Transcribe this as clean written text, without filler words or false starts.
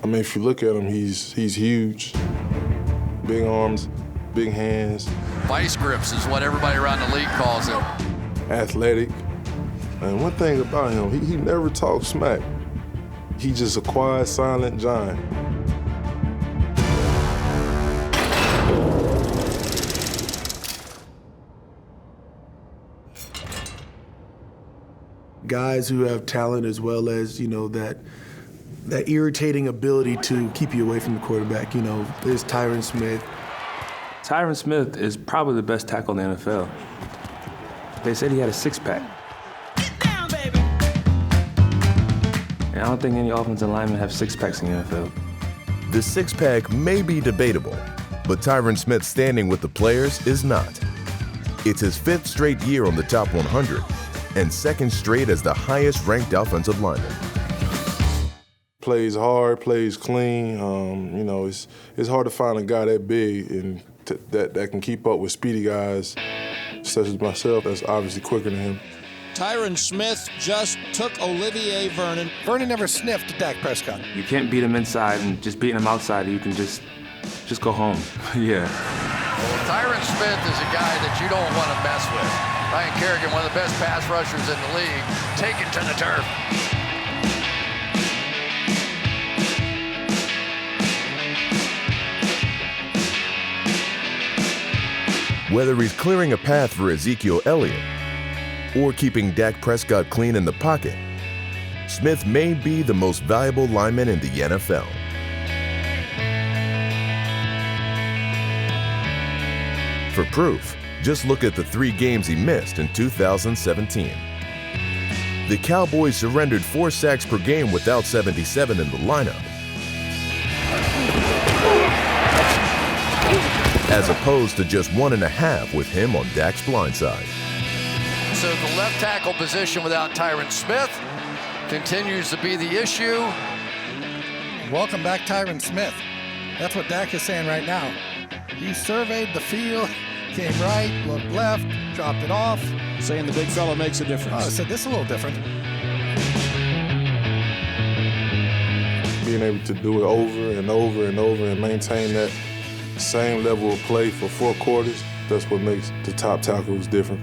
I mean, if you look at him, he's huge. Big arms, big hands. Vice grips is what everybody around the league calls him. Athletic. And one thing about him, he never talks smack. He just a quiet, silent giant. Guys who have talent as well as, that irritating ability to keep you away from the quarterback. There's Tyron Smith. Tyron Smith is probably the best tackle in the NFL. They said he had a six-pack. Get down, baby! And I don't think any offensive linemen have six-packs in the NFL. The six-pack may be debatable, but Tyron Smith's standing with the players is not. It's his 5th straight year on the top 100 and 2nd straight as the highest-ranked offensive lineman. Plays hard, plays clean. It's hard to find a guy that big and that can keep up with speedy guys such as myself that's obviously quicker than him. Tyron Smith just took Olivier Vernon. Vernon never sniffed Dak Prescott. You can't beat him inside, and just beating him outside, you can just go home. Yeah. Well, Tyron Smith is a guy that you don't want to mess with. Ryan Kerrigan, one of the best pass rushers in the league, take it to the turf. Whether he's clearing a path for Ezekiel Elliott or keeping Dak Prescott clean in the pocket, Smith may be the most valuable lineman in the NFL. For proof, just look at the 3 games he missed in 2017. The Cowboys surrendered 4 sacks per game without 77 in the lineup, as opposed to just 1.5 with him on Dak's blind side. So the left tackle position without Tyron Smith continues to be the issue. Welcome back, Tyron Smith. That's what Dak is saying right now. He surveyed the field, came right, looked left, dropped it off. Saying the big fella makes a difference. I said, this is a little different. Being able to do it over and over and over and maintain that same level of play for 4 quarters, that's what makes the top tackles different.